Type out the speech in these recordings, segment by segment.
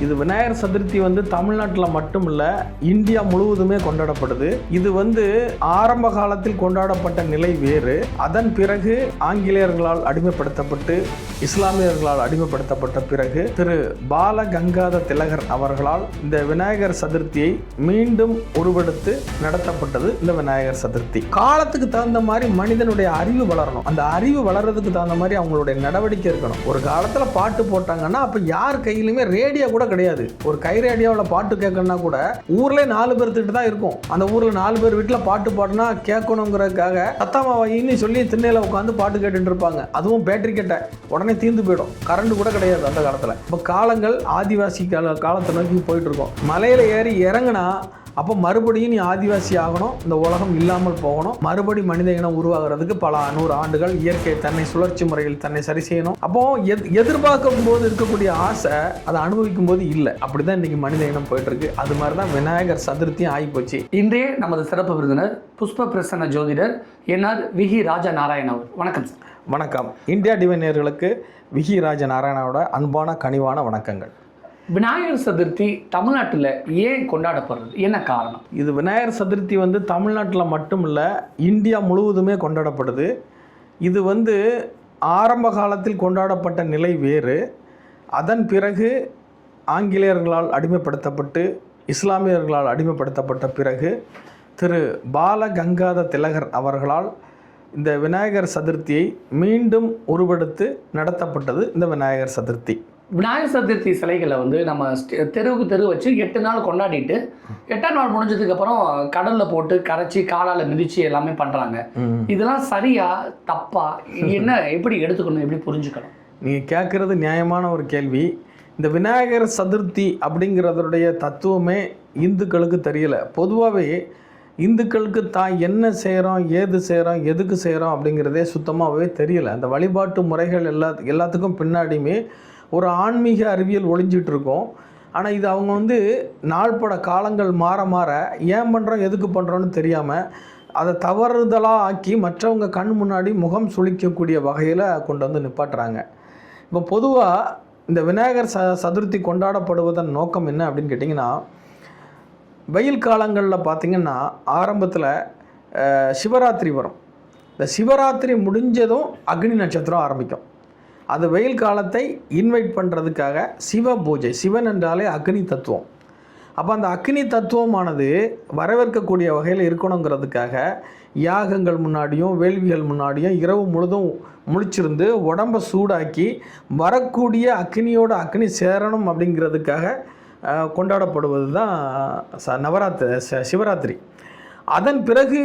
இது விநாயகர் சதுர்த்தி தமிழ்நாட்டில் மட்டும் இல்லை, இந்தியா முழுவதுமே கொண்டாடப்படுது. இது ஆரம்ப காலத்தில் கொண்டாடப்பட்ட நிலை வேறு. அதன் பிறகு ஆங்கிலேயர்களால் அடிமைப்படுத்தப்பட்டு இஸ்லாமியர்களால் அடிமைப்படுத்தப்பட்ட பிறகு திரு பால கங்காதர திலகர் அவர்களால் இந்த விநாயகர் சதுர்த்தியை மீண்டும் உருவெடுத்து நடத்தப்பட்டது. இந்த விநாயகர் சதுர்த்தி காலத்துக்கு தகுந்த மாதிரி மனிதனுடைய அறிவு வளரணும். அந்த அறிவு வளர்றதுக்கு தகுந்த மாதிரி அவங்களுடைய நடவடிக்கை இருக்கணும். ஒரு காலத்தில் பாட்டு போட்டாங்கன்னா அப்போ யார் கையிலுமே ரேடியோ கூட கிடையாது. ஒரு கை ரேடியோவில் பாட்டு கேட்கணும்னா கூட ஊர்ல 4 பேர் திட்டு தான் இருக்கும். அந்த ஊர்ல 4 பேர் வீட்டில் பாட்டு பாடினா கேட்கணுங்கிறதுக்காக சத்தமா வைன்னு சொல்லி திண்ணையில உட்காந்து பாட்டு கேட்டுட்டு இருப்பாங்க. அதுவும் பேட்டரி கேட்ட உடனே தீர்ந்து போயிடும். கரண்ட் கூட கிடையாது அந்த காலத்தில். இப்போ காலங்கள் ஆதிவாசி காலத்தை நோக்கி போயிட்டு இருக்கோம். மலையில ஏறி இறங்கினா அப்போ மறுபடியும் நீ ஆதிவாசி ஆகணும், இந்த உலகம் இல்லாமல் போகணும். மறுபடி மனித இனம் உருவாகிறதுக்கு பல 100 ஆண்டுகள் இயற்கை தன்னை சுழற்சி முறையில் தன்னை சரி செய்யணும். அப்போ எதிர்பார்க்கும் போது இருக்கக்கூடிய ஆசை அதை அனுபவிக்கும் போது இல்லை. அப்படிதான் இன்னைக்கு மனித இனம் போயிட்டு இருக்கு. அது மாதிரி தான் விநாயகர் சதுர்த்தியும் ஆகிப்போச்சு. இன்றைய நமது சிறப்பு விருந்தினர் புஷ்ப பிரசன்ன ஜோதிடர் என்ஆர் விஹி ராஜா நாராயண் அவர். வணக்கம் சார். வணக்கம். இந்தியா டிவைன் நேயர்களுக்கு விஹி ராஜா நாராயணோட அன்பான கனிவான வணக்கங்கள். விநாயகர் சதுர்த்தி தமிழ்நாட்டில் ஏன் கொண்டாடப்படுறது, என்ன காரணம்? இது விநாயகர் சதுர்த்தி தமிழ்நாட்டில் மட்டும் இல்லை, இந்தியா முழுவதுமே கொண்டாடப்படுது. இது ஆரம்ப காலத்தில் கொண்டாடப்பட்ட நிலை வேறு. அதன் பிறகு ஆங்கிலேயர்களால் அடிமைப்படுத்தப்பட்டு இஸ்லாமியர்களால் அடிமைப்படுத்தப்பட்ட பிறகு திரு பால கங்காதர திலகர் அவர்களால் இந்த விநாயகர் சதுர்த்தியை மீண்டும் உருவெடுத்து நடத்தப்பட்டது. இந்த விநாயகர் சதுர்த்தி விநாயகர் சதுர்த்தி சிலைகளை நம்ம தெருவுக்கு தெரு வச்சு 8 நாள் கொண்டாடிட்டு 8ஆம் நாள் முடிஞ்சதுக்கப்புறம் கடலில் போட்டு கரைச்சி காலால் மிதிச்சு எல்லாமே பண்ணுறாங்க. இதெல்லாம் சரியா தப்பா, என்ன எப்படி எடுத்துக்கணும், எப்படி புரிஞ்சுக்கணும்? நீங்கள் கேட்குறது நியாயமான ஒரு கேள்வி. இந்த விநாயகர் சதுர்த்தி அப்படிங்கிறதுடைய தத்துவமே இந்துக்களுக்கு தெரியலை. பொதுவாகவே இந்துக்களுக்கு தான் என்ன செய்கிறோம், ஏது செய்கிறோம், எதுக்கு செய்கிறோம் அப்படிங்கிறதே சுத்தமாகவே தெரியலை. அந்த வழிபாட்டு முறைகள் எல்லாத்துக்கும் பின்னாடியுமே ஒரு ஆன்மீக அறிவியல் ஒளிஞ்சிட்டு இருக்கோம். ஆனால் இது அவங்க நாள்பட காலங்கள் மாற மாற ஏன் பண்ணுறோம் எதுக்கு பண்ணுறோன்னு தெரியாமல் அதை தவறுதலாக ஆக்கி மற்றவங்க கண் முன்னாடி முகம் சுளிக்கக்கூடிய வகையில் கொண்டு நிப்பாட்டுறாங்க. இப்போ பொதுவாக இந்த விநாயகர் சதுர்த்தி கொண்டாடப்படுவதன் நோக்கம் என்ன அப்படின்னு கேட்டிங்கன்னா, வெயில் காலங்களில் பார்த்திங்கன்னா ஆரம்பத்தில் சிவராத்திரி வரும். இந்த சிவராத்திரி முடிஞ்சதும் அக்னி நட்சத்திரம் ஆரம்பிக்கும். அது வெயில் காலத்தை இன்வைட் பண்ணுறதுக்காக சிவ பூஜை. சிவன் என்றாலே அக்னி தத்துவம். அப்போ அந்த அக்னி தத்துவமானது வரவேற்கக்கூடிய வகையில் இருக்கணுங்கிறதுக்காக யாகங்கள் முன்னாடியும் வேள்விகள் முன்னாடியும் இரவு முழுதும் முழிச்சிருந்து உடம்பை சூடாக்கி வரக்கூடிய அக்னியோட அக்னி சேரணும் அப்படிங்கிறதுக்காக கொண்டாடப்படுவது தான் சிவராத்திரி. அதன் பிறகு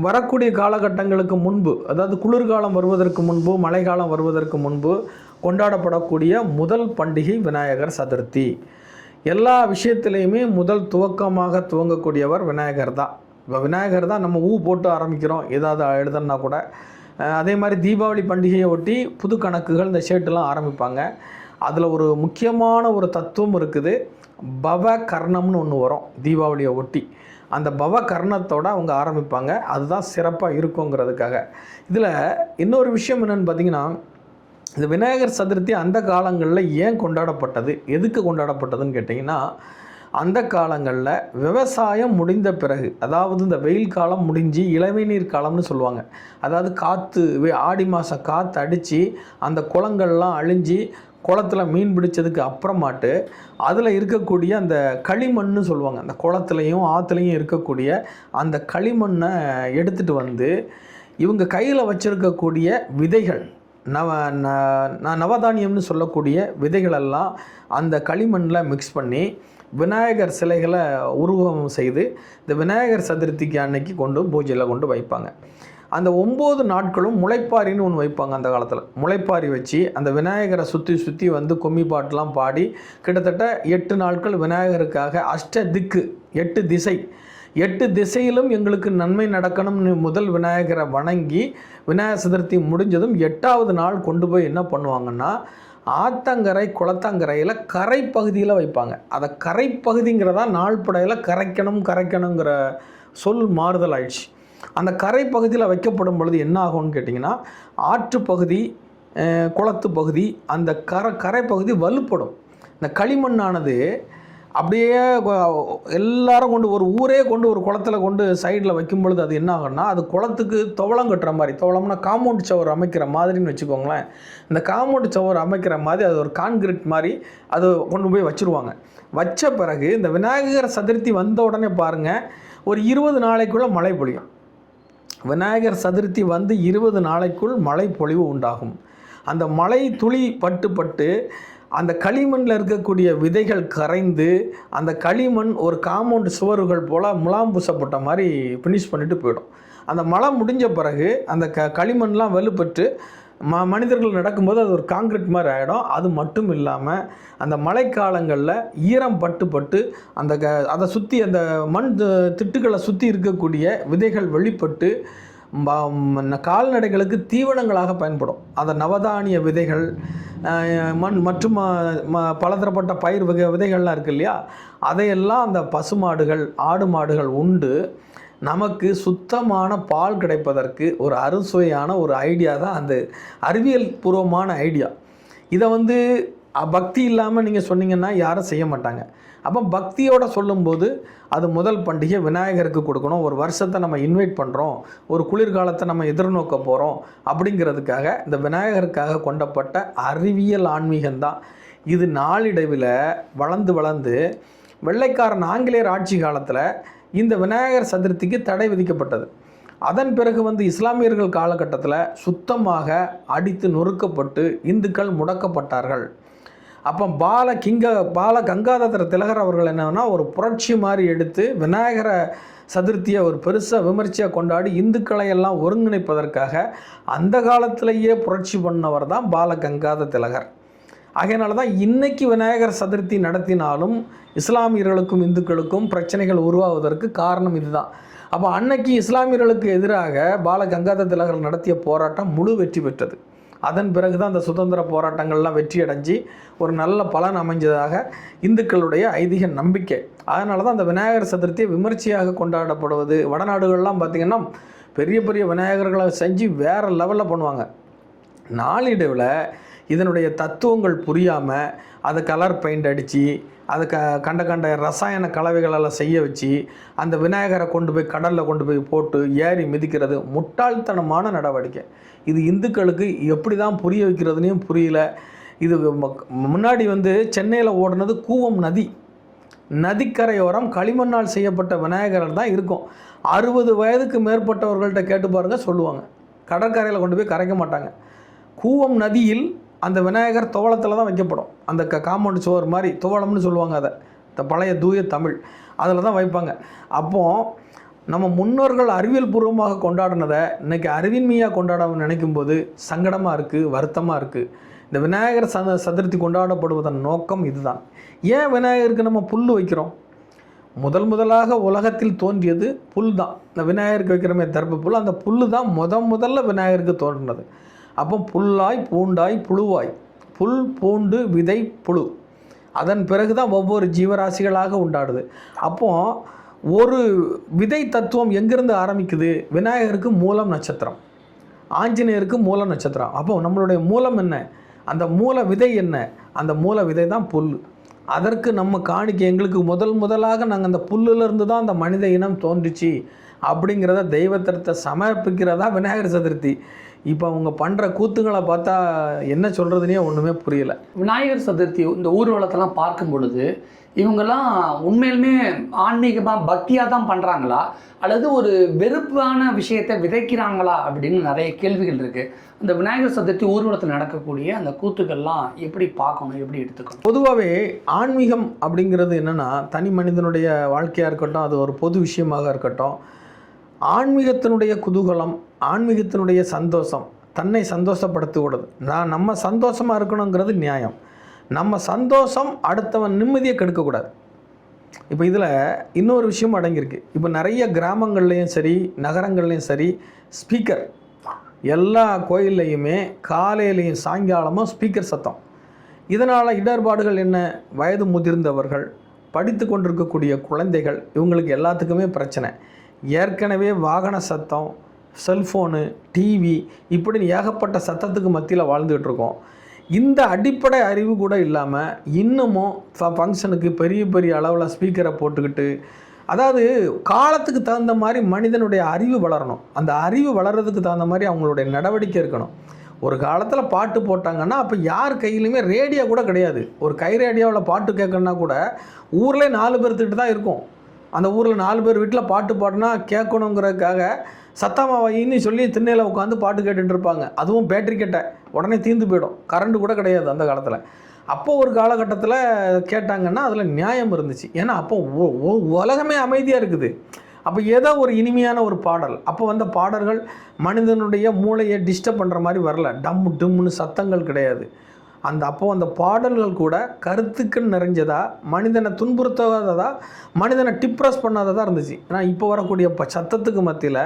வரக்கூடிய காலகட்டங்களுக்கு முன்பு, அதாவது குளிர்காலம் வருவதற்கு முன்பு மழைக்காலம் வருவதற்கு முன்பு கொண்டாடப்படக்கூடிய முதல் பண்டிகை விநாயகர் சதுர்த்தி. எல்லா விஷயத்துலேயுமே முதல் துவக்கமாக துவங்கக்கூடியவர் விநாயகர் தான். இப்போ விநாயகர் தான் நம்ம போட்டு ஆரம்பிக்கிறோம் ஏதாவது எழுதணுன்னா கூட. அதே மாதிரி தீபாவளி பண்டிகையை ஒட்டி புது கணக்குகள் இந்த ஷேட்டெலாம் ஆரம்பிப்பாங்க. அதில் ஒரு முக்கியமான ஒரு தத்துவம் இருக்குது. பவ கர்ணம்னு ஒன்று வரும் தீபாவளியை ஒட்டி. அந்த பவ கர்ணத்தோடு அவங்க ஆரம்பிப்பாங்க. அதுதான் சிறப்பாக இருக்குங்கிறதுக்காக. இதில் இன்னொரு விஷயம் என்னென்னு பார்த்திங்கன்னா, இந்த விநாயகர் சதுர்த்தி அந்த காலங்களில் ஏன் கொண்டாடப்பட்டது, எதுக்கு கொண்டாடப்பட்டதுன்னு கேட்டிங்கன்னா, அந்த காலங்களில் விவசாயம் முடிந்த பிறகு, அதாவது இந்த வெயில் காலம் முடிஞ்சு இளவேநீர் காலம்னு சொல்லுவாங்க. அதாவது காற்று ஆடி மாதம் காற்று அடித்து அந்த குளங்கள்லாம் அழிஞ்சு குளத்தில் மீன் பிடிச்சதுக்கு அப்புறமாட்டு அதில் இருக்கக்கூடிய அந்த களிமண்ணு சொல்லுவாங்க. அந்த குளத்துலையும் ஆற்றுலையும் இருக்கக்கூடிய அந்த களிமண்ணை எடுத்துகிட்டு இவங்க கையில் வச்சுருக்கக்கூடிய விதைகள், நவதானியம்னு சொல்லக்கூடிய விதைகளெல்லாம் அந்த களிமண்ணில் மிக்ஸ் பண்ணி விநாயகர் சிலைகளை உருவம் செய்து இந்த விநாயகர் சதுர்த்திக்கு அன்னைக்கு பூஜையில் கொண்டு வைப்பாங்க. அந்த 9 நாட்களும் முளைப்பாரின்னு ஒன்று வைப்பாங்க. அந்த காலத்தில் முளைப்பாரி வச்சு அந்த விநாயகரை சுற்றி சுற்றி கும்மி பாட்டெலாம் பாடி கிட்டத்தட்ட 8 நாட்கள் விநாயகருக்காக திக்கு 8 திசை 8 திசையிலும் எங்களுக்கு நன்மை நடக்கணும்னு முதல் விநாயகரை வணங்கி விநாயகர் சதுர்த்தி முடிஞ்சதும் 8ஆவது நாள் கொண்டு போய் என்ன பண்ணுவாங்கன்னா, ஆத்தங்கரை குளத்தங்கரையில் கரை பகுதியில் வைப்பாங்க. அதை கரை பகுதிங்கிறதா நாள்படையில் கரைக்கணுங்கிற சொல் மாறுதல் ஆயிடுச்சு. அந்த கரை பகுதியில் வைக்கப்படும் பொழுது என்ன ஆகும்னு கேட்டிங்கன்னா, ஆற்று பகுதி குளத்து பகுதி அந்த கரை பகுதி வலுப்படும். இந்த களிமண்ணானது அப்படியே எல்லாரும் கொண்டு ஒரு ஊரே கொண்டு ஒரு குளத்தில் கொண்டு சைடில் வைக்கும் பொழுது அது என்ன ஆகும்னா, அது குளத்துக்கு துவளம் கட்டுற மாதிரி, துவளம்னா காம்பவுண்ட் சவர் அமைக்கிற மாதிரின்னு வச்சுக்கோங்களேன். இந்த காம்பவுண்ட் சவர் அமைக்கிற மாதிரி அது ஒரு கான்கிரீட் மாதிரி அது கொண்டு போய் வச்சுருவாங்க. வச்ச பிறகு இந்த விநாயகர் சதுர்த்தி வந்த உடனே பாருங்கள், ஒரு 20 நாளைக்குள்ளே மழை பொழியும். விநாயகர் சதுர்த்தி வந்து 20 நாளைக்குள் மழை பொழிவு உண்டாகும். அந்த மழை துளி பட்டு பட்டு அந்த களிமண்ணில் இருக்கக்கூடிய விதைகள் கரைந்து அந்த களிமண் ஒரு காம்பவுண்ட் சுவர்கள் போல் முலாம் பூசப்பட்ட மாதிரி ஃபினிஷ் பண்ணிட்டு போயிடும். அந்த மழை முடிஞ்ச பிறகு அந்த களிமண்லாம் வலுப்பட்டு மனிதர்கள் நடக்கும்போது அது ஒரு காங்கிரீட் மாதிரி ஆகிடும். அது மட்டும் இல்லாமல் அந்த மழைக்காலங்களில் ஈரம் பட்டு பட்டு அந்த அதை சுற்றி அந்த மண் திட்டுக்களை சுற்றி இருக்கக்கூடிய விதைகள் வெளிப்பட்டு கால்நடைகளுக்கு தீவனங்களாக பயன்படும். அந்த நவதானிய விதைகள் மண் மற்றும் பலதரப்பட்ட பயிர் விதைகள்லாம் இருக்குது இல்லையா, அதையெல்லாம் அந்த பசுமாடுகள் ஆடு மாடுகள் உண்டு நமக்கு சுத்தமான பால் கிடைப்பதற்கு ஒரு அறுசுவையான ஒரு ஐடியா தான் அந்த அறிவியல் பூர்வமான ஐடியா. இதை வந்து பக்தி இல்லாமல் நீங்கள் சொன்னீங்கன்னா யாரும் செய்ய மாட்டாங்க. அப்போ பக்தியோடு சொல்லும்போது அது முதல் பண்டிகை விநாயகருக்கு கொடுக்கணும். ஒரு வருஷத்தை நம்ம இன்வைட் பண்ணுறோம், ஒரு குளிர்காலத்தை நம்ம எதிர்நோக்க போகிறோம் அப்படிங்கிறதுக்காக இந்த விநாயகருக்காக கொண்டப்பட்ட அறிவியல் ஆன்மீகம்தான் இது. நாளிடைவில் வளர்ந்து வெள்ளைக்காரன் ஆங்கிலேயர் ஆட்சி காலத்தில் இந்த விநாயகர் சதுர்த்திக்கு தடை விதிக்கப்பட்டது. அதன் பிறகு வந்து இஸ்லாமியர்கள் காலகட்டத்தில் சுத்தமாக அடித்து நொறுக்கப்பட்டு இந்துக்கள் முடக்கப்பட்டார்கள். அப்போ பால கங்காதர திலகர் அவர்கள் என்னன்னா ஒரு புரட்சி மாதிரி எடுத்து விநாயகரை சதுர்த்தியை ஒரு பெருசாக விமர்சையாக கொண்டாடி இந்துக்களை எல்லாம் ஒருங்கிணைப்பதற்காக அந்த காலத்திலேயே புரட்சி பண்ணவர் தான் பால கங்காதர திலகர். ஆகையினால தான் இன்றைக்கி விநாயகர் சதுர்த்தி நடத்தினாலும் இஸ்லாமியர்களுக்கும் இந்துக்களுக்கும் பிரச்சனைகள் உருவாவதற்கு காரணம் இதுதான். அப்போ அன்னைக்கு இஸ்லாமியர்களுக்கு எதிராக பால கங்காதர திலகர் நடத்திய போராட்டம் முழு வெற்றி பெற்றது. அதன் பிறகு தான் அந்த சுதந்திர போராட்டங்கள்லாம் வெற்றி அடைஞ்சி ஒரு நல்ல பலன் அமைஞ்சதாக இந்துக்களுடைய ஐதீக நம்பிக்கை. அதனால தான் அந்த விநாயகர் சதுர்த்தியை விமர்சையாக கொண்டாடப்படுவது. வடநாடுகள்லாம் பார்த்திங்கன்னா பெரிய பெரிய விநாயகர்களை செஞ்சு வேறு லெவலில் பண்ணுவாங்க. நாளிடைவில் இதனுடைய தத்துவங்கள் புரியாமல் அதை கலர் பெயிண்ட் அடித்து அதை கண்ட ரசாயன கலவைகளெல்லாம் செய்ய வச்சு அந்த விநாயகரை கொண்டு போய் கடலில் கொண்டு போய் போட்டு ஏறி மிதிக்கிறது முட்டாள்தனமான நடவடிக்கை. இது இந்துக்களுக்கு எப்படி தான் புரிய வைக்கிறதுனையும் புரியல. இது முன்னாடி வந்து சென்னையில் ஓடினது கூவம் நதிக்கரையோரம் களிமண்ணால் செய்யப்பட்ட விநாயகர்கள் தான் இருக்கும். 60 வயதுக்கு மேற்பட்டவர்கள்ட்ட கேட்டு பாருங்கள், சொல்லுவாங்க. கடற்கரையில் கொண்டு போய் கரைக்க மாட்டாங்க. கூவம் நதியில் அந்த விநாயகர் துவளத்தில் தான் வைக்கப்படும். அந்த காம்பவுண்ட் சுவர் மாதிரி துவளம்னு சொல்லுவாங்க, அதை இந்த பழைய தூய தமிழ் அதில் தான் வைப்பாங்க. அப்போது நம்ம முன்னோர்கள் அறிவியல் பூர்வமாக கொண்டாடினதை இன்றைக்கி அறிவின்மையாக கொண்டாட நினைக்கும்போது சங்கடமாக இருக்குது, வருத்தமாக இருக்குது. இந்த விநாயகர் சதுர்த்தி கொண்டாடப்படுவதன் நோக்கம் இதுதான். ஏன் விநாயகருக்கு நம்ம புல் வைக்கிறோம்? முதலாக உலகத்தில் தோன்றியது புல் தான். இந்த விநாயகருக்கு வைக்கிறமே தர்ப்ப புல், அந்த புல் தான் முதல்ல விநாயகருக்கு தோன்றினது. அப்போ புல்லாய் பூண்டாய் புழுவாய், புல் பூண்டு விதை புழு, அதன் பிறகு தான் ஒவ்வொரு ஜீவராசிகளாக உண்டாடுது. அப்போது ஒரு விதை தத்துவம் எங்கேருந்து ஆரம்பிக்குது? விநாயகருக்கு மூலம் நட்சத்திரம், ஆஞ்சநேயருக்கு மூல நட்சத்திரம். அப்போ நம்மளுடைய மூலம் என்ன? அந்த மூல விதை என்ன? அந்த மூல விதை தான் புல். அதற்கு நம்ம காணிக்கை எங்களுக்கு முதலாக நாங்கள் அந்த புல்லிருந்து தான் அந்த மனித இனம் தோன்றுச்சு அப்படிங்கிறத தெய்வத்திரத்தை சமர்ப்பிக்கிறதா விநாயகர் சதுர்த்தி. இப்போ அவங்க பண்ணுற கூத்துங்களை பார்த்தா என்ன சொல்கிறதுனே ஒன்றுமே புரியலை. விநாயகர் சதுர்த்தி இந்த ஊர்வலத்தெல்லாம் பார்க்கும் பொழுது இவங்கெல்லாம் உண்மையிலுமே ஆன்மீகமாக பக்தியாக தான் பண்ணுறாங்களா, அல்லது ஒரு வெறுப்பான விஷயத்தை விதைக்கிறாங்களா அப்படின்னு நிறைய கேள்விகள் இருக்குது. அந்த விநாயகர் சதுர்த்தி ஊர்வலத்தில் நடக்கக்கூடிய அந்த கூத்துக்கள்லாம் எப்படி பார்க்கணும், எப்படி எடுத்துக்கணும்? பொதுவாகவே ஆன்மீகம் அப்படிங்கிறது என்னென்னா, தனி மனிதனுடைய வாழ்க்கையாக இருக்கட்டும், அது ஒரு பொது விஷயமாக இருக்கட்டும், ஆன்மீகத்தினுடைய குதூகலம், ஆன்மீகத்தினுடைய சந்தோஷம் தன்னை சந்தோஷப்படுத்திவிடுது. நம்ம சந்தோஷமாக இருக்கணுங்கிறது நியாயம். நம்ம சந்தோஷம் அடுத்தவன் நிம்மதியை கெடுக்கக்கூடாது. இப்போ இதில் இன்னொரு விஷயம் அடங்கியிருக்கு. இப்போ நிறைய கிராமங்கள்லேயும் சரி நகரங்கள்லேயும் சரி ஸ்பீக்கர், எல்லா கோயில்லையுமே காலையிலையும் சாயங்காலமும் ஸ்பீக்கர் சத்தம். இதனால் இடர்பாடுகள் என்ன? வயது முதிர்ந்தவர்கள், படித்து கொண்டிருக்கக்கூடிய குழந்தைகள், இவங்களுக்கு எல்லாத்துக்குமே பிரச்சனை. ஏற்கனவே வாகன சத்தம், செல்ஃபோனு, டிவி இப்படின்னு ஏகப்பட்ட சத்தத்துக்கு மத்தியில் வாழ்ந்துகிட்டு இருக்கோம். இந்த அடிப்படை அறிவு கூட இல்லாமல் இன்னமும் ஃபங்க்ஷனுக்கு பெரிய பெரிய அளவில் ஸ்பீக்கரை போட்டுக்கிட்டு, அதாவது காலத்துக்கு தகுந்த மாதிரி மனிதனுடைய அறிவு வளரணும். அந்த அறிவு வளர்கிறதுக்கு தகுந்த மாதிரி அவங்களுடைய நடவடிக்கை இருக்கணும். ஒரு காலத்தில் பாட்டு போட்டாங்கன்னா அப்போ யார் கையிலையுமே ரேடியோ கூட கிடையாது. ஒரு கை ரேடியோவில் பாட்டு கேட்கணுன்னா கூட ஊரில் 4 பேர்த்துக்கிட்ட தான் இருக்கும். அந்த ஊரில் 4 பேர் வீட்டில் பாட்டு பாடினா கேட்கணுங்கிறதுக்காக சத்தமாக வைன்னு சொல்லி திண்ணையில் உட்காந்து பாட்டு கேட்டுட்டு இருப்பாங்க. அதுவும் பேட்டரி கேட்ட உடனே தீர்ந்து போயிடும். கரண்ட் கூட கிடையாது அந்த காலத்தில். அப்போது ஒரு காலகட்டத்தில் கேட்டாங்கன்னா அதில் நியாயம் இருந்துச்சு. ஏன்னா அப்போ உலகமே அமைதியாக இருக்குது. அப்போ ஏதோ ஒரு இனிமையான ஒரு பாடல், அப்போ வந்த பாடல்கள் மனிதனுடைய மூளையை டிஸ்டர்ப் பண்ணுற மாதிரி வரல. டம் டும்னு சத்தங்கள் கிடையாது. அப்போ அந்த பாடல்கள் கூட கருத்துக்கள் நிறைஞ்சதா, மனிதனை துன்புறுத்தாததா, மனிதனை டிப்ரெஸ் பண்ணாததாக இருந்துச்சு. ஏன்னா இப்போ வரக்கூடிய சத்தத்துக்கு மத்தியில்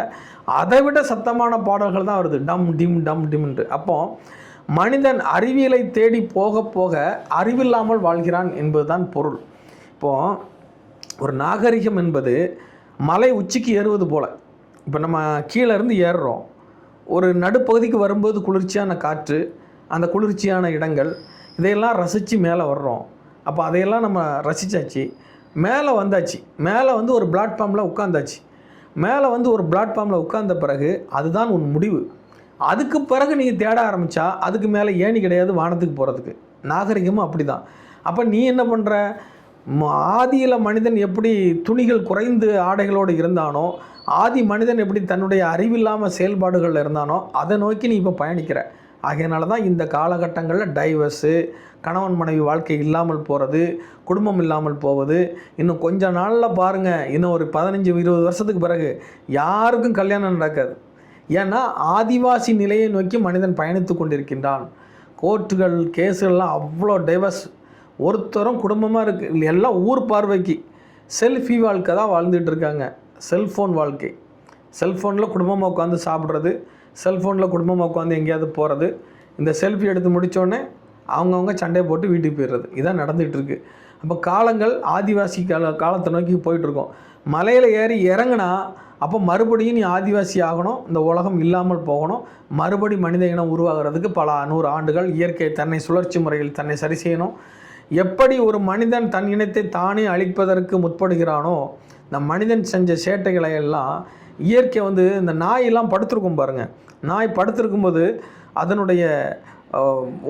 அதை விட சத்தமான பாடல்கள் தான் வருது. டம் டிம்ன்ட்டு. அப்போ மனிதன் அறிவியலை தேடி போக போக அறிவில்லாமல் வாழ்கிறான் என்பதுதான் பொருள். இப்போது ஒரு நாகரிகம் என்பது மலை உச்சிக்கு ஏறுவது போல். இப்போ நம்ம கீழே இருந்து ஏறுறோம், ஒரு நடுப்பகுதிக்கு வரும்போது குளிர்ச்சியான காற்று, அந்த குளிர்ச்சியான இடங்கள், இதையெல்லாம் ரசித்து மேலே வர்றோம். அப்போ அதையெல்லாம் நம்ம ரசித்தாச்சு, மேலே வந்தாச்சு. மேலே வந்து ஒரு பிளாட்ஃபார்மில் உட்காந்தாச்சு. மேலே வந்து ஒரு பிளாட்ஃபார்மில் உட்கார்ந்த பிறகு அதுதான் உன் முடிவு. அதுக்கு பிறகு நீங்கள் தேட ஆரம்பித்தா அதுக்கு மேலே ஏணி கிடையாது வானத்துக்கு போகிறதுக்கு. நாகரிகமும் அப்படி தான். அப்போ நீ என்ன பண்ணுற, ஆதியில் மனிதன் எப்படி துணிகள் குறைந்து ஆடைகளோடு இருந்தானோ, ஆதி மனிதன் எப்படி தன்னுடைய அறிவில்லாமல் செயல்பாடுகளில் இருந்தானோ அதை நோக்கி நீ இப்போ பயணிக்கிற. ஆகையினால தான் இந்த காலகட்டங்களில் டைவர்ஸு, கணவன் மனைவி வாழ்க்கை இல்லாமல் போகிறது, குடும்பம் இல்லாமல் போவது. இன்னும் கொஞ்ச நாளில் பாருங்கள், இன்னும் ஒரு 15-20 வருஷத்துக்கு பிறகு யாருக்கும் கல்யாணம் நடக்காது. ஏன்னா ஆதிவாசி நிலையை நோக்கி மனிதன் பயணித்து கொண்டிருக்கின்றான். கோர்ட்டுகள் கேஸுகள்லாம் அவ்வளோ டைவர்ஸ். ஒருத்தரும் குடும்பமாக இருக்குது, எல்லாம் ஊர் பார்வைக்கு செல்ஃபி வாழ்க்கை தான் வாழ்ந்துட்டு இருக்காங்க. செல்ஃபோன் வாழ்க்கை. செல்ஃபோனில் குடும்பமாக உட்காந்து சாப்பிட்றது, செல்ஃபோனில் குடும்பமாக உட்காந்து எங்கேயாவது போகிறது, இந்த செல்ஃபி எடுத்து முடித்தோடனே அவங்கவுங்க சண்டையை போட்டு வீட்டுக்கு போயிடுறது. இதான் நடந்துகிட்ருக்கு. அப்போ காலங்கள் ஆதிவாசி காலத்தை நோக்கி போயிட்டுருக்கோம். மலையில் ஏறி இறங்கினா அப்போ மறுபடியும் நீ ஆதிவாசி ஆகணும், இந்த உலகம் இல்லாமல் போகணும், மறுபடி மனித இனம் உருவாகிறதுக்கு பல 100 ஆண்டுகள். இயற்கை தன்னை சுழற்சி முறையில் தன்னை சரி செய்யணும். எப்படி ஒரு மனிதன் தன் இனத்தை தானே அழிப்பதற்கு முற்படுகிறானோ, இந்த மனிதன் செஞ்ச சேட்டைகளை எல்லாம் இயற்கை வந்து, இந்த நாயெல்லாம் படுத்திருக்கும் பாருங்கள், நாய் படுத்திருக்கும்போது அதனுடைய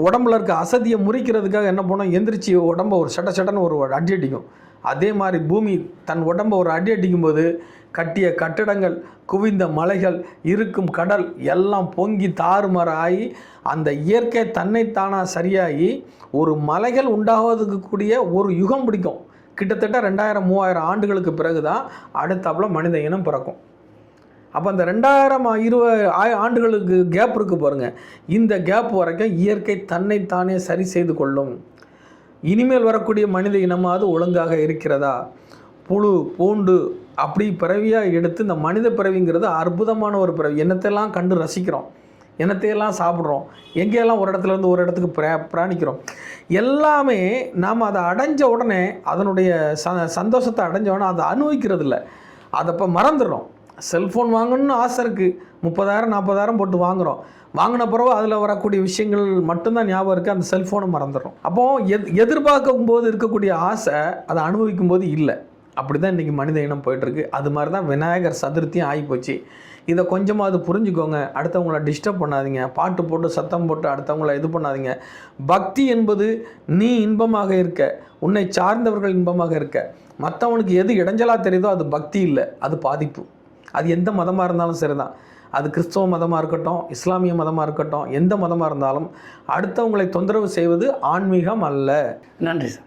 உடம்புல இருக்க அசதியை முறிக்கிறதுக்காக என்ன பண்ணோம், எந்திரிச்சு உடம்பை ஒரு சட்டன்னு ஒரு அடி அடிக்கும். அதே மாதிரி பூமி தன் உடம்பை ஒரு அடி அடிக்கும்போது கட்டிய கட்டிடங்கள், குவிந்த மலைகள், இருக்கும் கடல் எல்லாம் பொங்கி தாறுமாறாகி அந்த இயற்கை தன்னைத்தானாக சரியாகி ஒரு மலைகள் உண்டாவதுக்கு கூடிய ஒரு யுகம் பிடிக்கும். கிட்டத்தட்ட 2000-3000 ஆண்டுகளுக்கு பிறகு தான் அடுத்தாப்புல மனித இனம் பிறக்கும். அப்போ அந்த 2020 ஆண்டுகளுக்கு கேப் இருக்குது பாருங்கள். இந்த கேப் வரைக்கும் இயற்கை தன்னைத்தானே சரி செய்து கொள்ளும். இனிமேல் வரக்கூடிய மனித இனமாவது ஒழுங்காக இருக்கிறதா? புழு பூண்டு அப்படி பிறவியாக எடுத்து இந்த மனித பிறவிங்கிறது அற்புதமான ஒரு பிறவி. என்னத்தையெல்லாம் கண்டு ரசிக்கிறோம், என்னத்தையெல்லாம் சாப்பிட்றோம், எங்கேயெல்லாம் ஒரு இடத்துலேருந்து ஒரு இடத்துக்கு பிராணிக்கிறோம். எல்லாமே நாம் அதை அடைஞ்ச உடனே, அதனுடைய சந்தோஷத்தை அடைஞ்ச உடனே அதை அனுபவிக்கிறது இல்லை. அதை இப்போ மறந்துடுறோம். செல்ஃபோன் வாங்கணும்னு ஆசை இருக்குது, 30,000-40,000 போட்டு வாங்குகிறோம். வாங்கின பிறகு அதில் வரக்கூடிய விஷயங்கள் மட்டும்தான் ஞாபகம் இருக்குது, அந்த செல்ஃபோனை மறந்துடுறோம். அப்போது எதிர்பார்க்கும் போது இருக்கக்கூடிய ஆசை அதை அனுபவிக்கும் போது இல்லை. அப்படி தான் இன்றைக்கி மனித இனம் போயிட்டுருக்கு. அது மாதிரி தான் விநாயகர் சதுர்த்தியும் ஆகிப்போச்சு. இதை கொஞ்சமாக அது புரிஞ்சுக்கோங்க. அடுத்தவங்கள டிஸ்டர்ப் பண்ணாதீங்க, பாட்டு போட்டு சத்தம் போட்டு அடுத்தவங்கள இது பண்ணாதீங்க. பக்தி என்பது நீ இன்பமாக இருக்க, உன்னை சார்ந்தவர்கள் இன்பமாக இருக்க, மற்றவனுக்கு எது இடைஞ்சலாக தெரியுதோ அது பக்தி இல்லை, அது பாதிப்பு. அது எந்த மதமாக இருந்தாலும் சரி தான். அது கிறிஸ்தவ மதமாக இருக்கட்டும், இஸ்லாமிய மதமாக இருக்கட்டும், எந்த மதமாக இருந்தாலும் அடுத்தவங்களை தொந்தரவு செய்வது ஆன்மீகம் அல்ல. நன்றி சார்.